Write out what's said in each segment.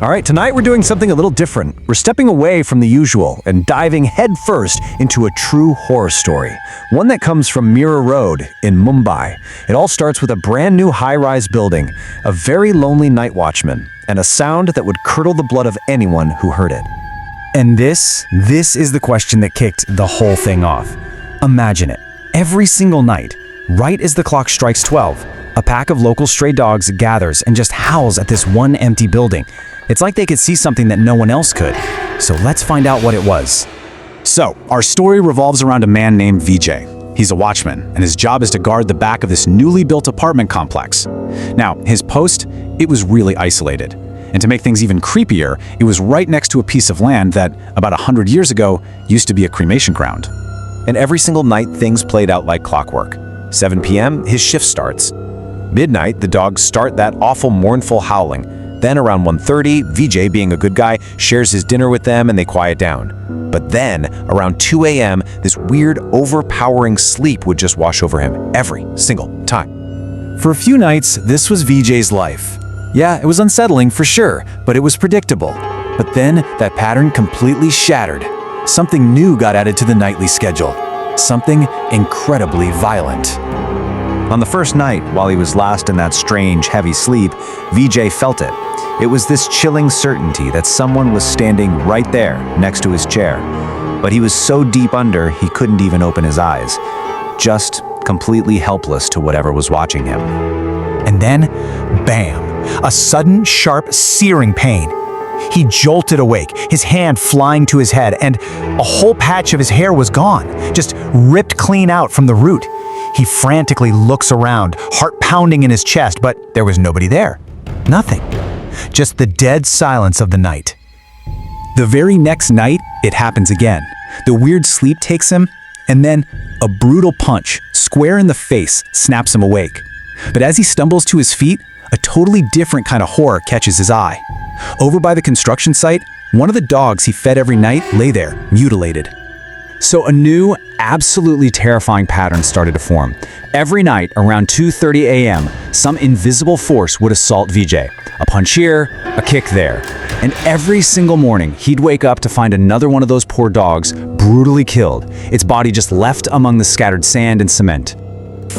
All right, tonight we're doing something a little different. We're stepping away from the usual and diving headfirst into a true horror story. One that comes from Mira Road in Mumbai. It all starts with a brand new high-rise building, a very lonely night watchman, and a sound that would curdle the blood of anyone who heard it. And this is the question that kicked the whole thing off. Imagine it. Every single night, right as the clock strikes 12, a pack of local stray dogs gathers and just howls at this one empty building. It's like they could see something that no one else could. So let's find out what it was. So, our story revolves around a man named Vijay. He's a watchman, and his job is to guard the back of this newly built apartment complex. Now, his post, it was really isolated. And to make things even creepier, it was right next to a piece of land that, about 100 years ago, used to be a cremation ground. And every single night, things played out like clockwork. 7 p.m., his shift starts. Midnight, the dogs start that awful, mournful howling. Then around 1:30, Vijay, being a good guy, shares his dinner with them and they quiet down. But then, around 2 a.m., this weird, overpowering sleep would just wash over him every single time. For a few nights, this was Vijay's life. Yeah, it was unsettling for sure, but it was predictable. But then, that pattern completely shattered. Something new got added to the nightly schedule. Something incredibly violent. On the first night, while he was last in that strange, heavy sleep, Vijay felt it. It was this chilling certainty that someone was standing right there, next to his chair. But he was so deep under, he couldn't even open his eyes. Just completely helpless to whatever was watching him. And then, bam! A sudden, sharp, searing pain. He jolted awake, his hand flying to his head, and a whole patch of his hair was gone, just ripped clean out from the root. He frantically looks around, heart pounding in his chest, but there was nobody there. Nothing. Just the dead silence of the night. The very next night, it happens again. The weird sleep takes him, and then a brutal punch, square in the face, snaps him awake. But as he stumbles to his feet, a totally different kind of horror catches his eye. Over by the construction site, one of the dogs he fed every night lay there, mutilated. So a new, absolutely terrifying pattern started to form. Every night around 2:30 a.m., some invisible force would assault Vijay. A punch here, a kick there. And every single morning, he'd wake up to find another one of those poor dogs brutally killed, its body just left among the scattered sand and cement.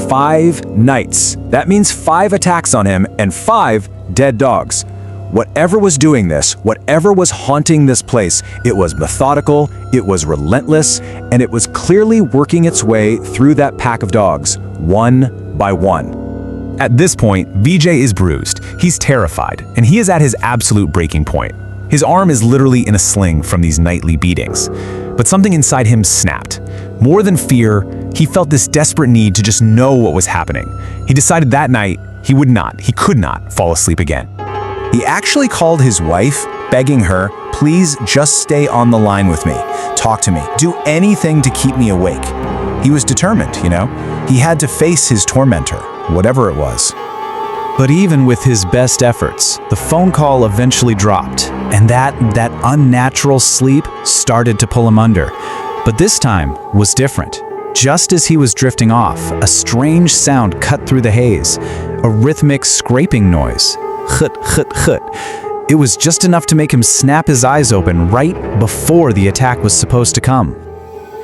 5 nights. That means 5 attacks on him and 5 dead dogs. Whatever was doing this, whatever was haunting this place, it was methodical, it was relentless, and it was clearly working its way through that pack of dogs, one by one. At this point, Vijay is bruised, he's terrified, and he is at his absolute breaking point. His arm is literally in a sling from these nightly beatings. But something inside him snapped. More than fear, he felt this desperate need to just know what was happening. He decided that night he could not fall asleep again. He actually called his wife, begging her, please just stay on the line with me. Talk to me. Do anything to keep me awake. He was determined, you know? He had to face his tormentor, whatever it was. But even with his best efforts, the phone call eventually dropped, and that unnatural sleep started to pull him under. But this time was different. Just as he was drifting off, a strange sound cut through the haze, a rhythmic scraping noise. Chut, chut, chut. It was just enough to make him snap his eyes open right before the attack was supposed to come.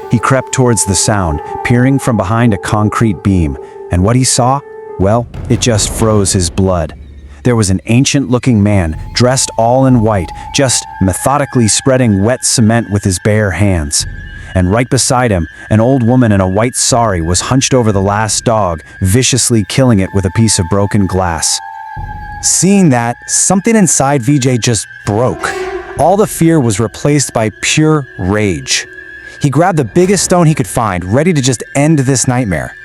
He crept towards the sound, peering from behind a concrete beam, and what he saw, well, it just froze his blood. There was an ancient-looking man, dressed all in white, just methodically spreading wet cement with his bare hands. And right beside him, an old woman in a white sari was hunched over the last dog, viciously killing it with a piece of broken glass. Seeing that, something inside Vijay just broke. All the fear was replaced by pure rage. He grabbed the biggest stone he could find, ready to just end this nightmare.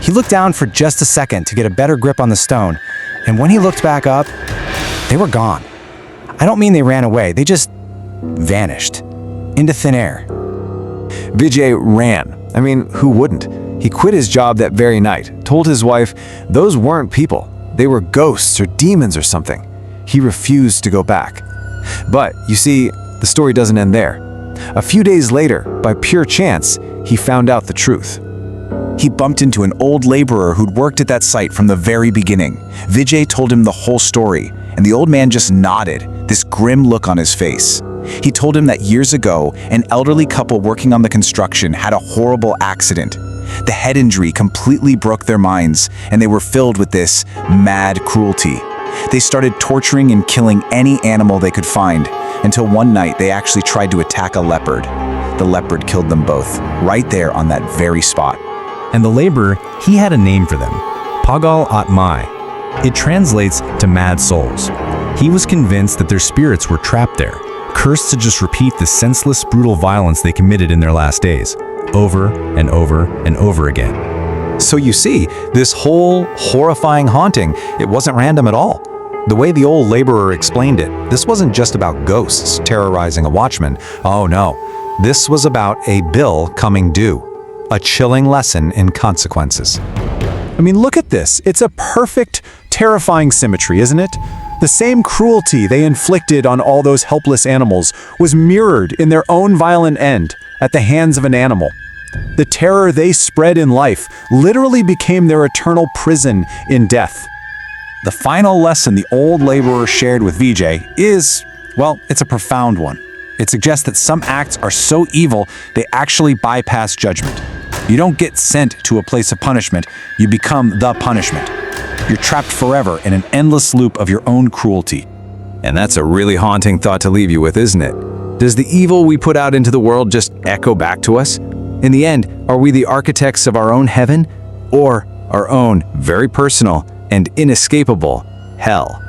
He looked down for just a second to get a better grip on the stone, and when he looked back up, they were gone. I don't mean they ran away, they just vanished into thin air. Vijay ran. I mean, who wouldn't? He quit his job that very night, told his wife those weren't people. They were ghosts or demons or something. He refused to go back. But, you see, the story doesn't end there. A few days later, by pure chance, he found out the truth. He bumped into an old laborer who'd worked at that site from the very beginning. Vijay told him the whole story, and the old man just nodded, this grim look on his face. He told him that years ago, an elderly couple working on the construction had a horrible accident. The head injury completely broke their minds, and they were filled with this mad cruelty. They started torturing and killing any animal they could find, until one night they actually tried to attack a leopard. The leopard killed them both, right there on that very spot. And the laborer, he had a name for them, Pagal Atmai. It translates to mad souls. He was convinced that their spirits were trapped there, cursed to just repeat the senseless, brutal violence they committed in their last days, over and over and over again. So you see, this whole horrifying haunting, it wasn't random at all. The way the old laborer explained it, this wasn't just about ghosts terrorizing a watchman. Oh no, this was about a bill coming due. A chilling lesson in consequences. I mean, look at this. It's a perfect, terrifying symmetry, isn't it? The same cruelty they inflicted on all those helpless animals was mirrored in their own violent end at the hands of an animal. The terror they spread in life literally became their eternal prison in death. The final lesson the old laborer shared with Vijay is, well, it's a profound one. It suggests that some acts are so evil they actually bypass judgment. You don't get sent to a place of punishment, you become the punishment. You're trapped forever in an endless loop of your own cruelty. And that's a really haunting thought to leave you with, isn't it? Does the evil we put out into the world just echo back to us? In the end, are we the architects of our own heaven, or our own very personal and inescapable hell?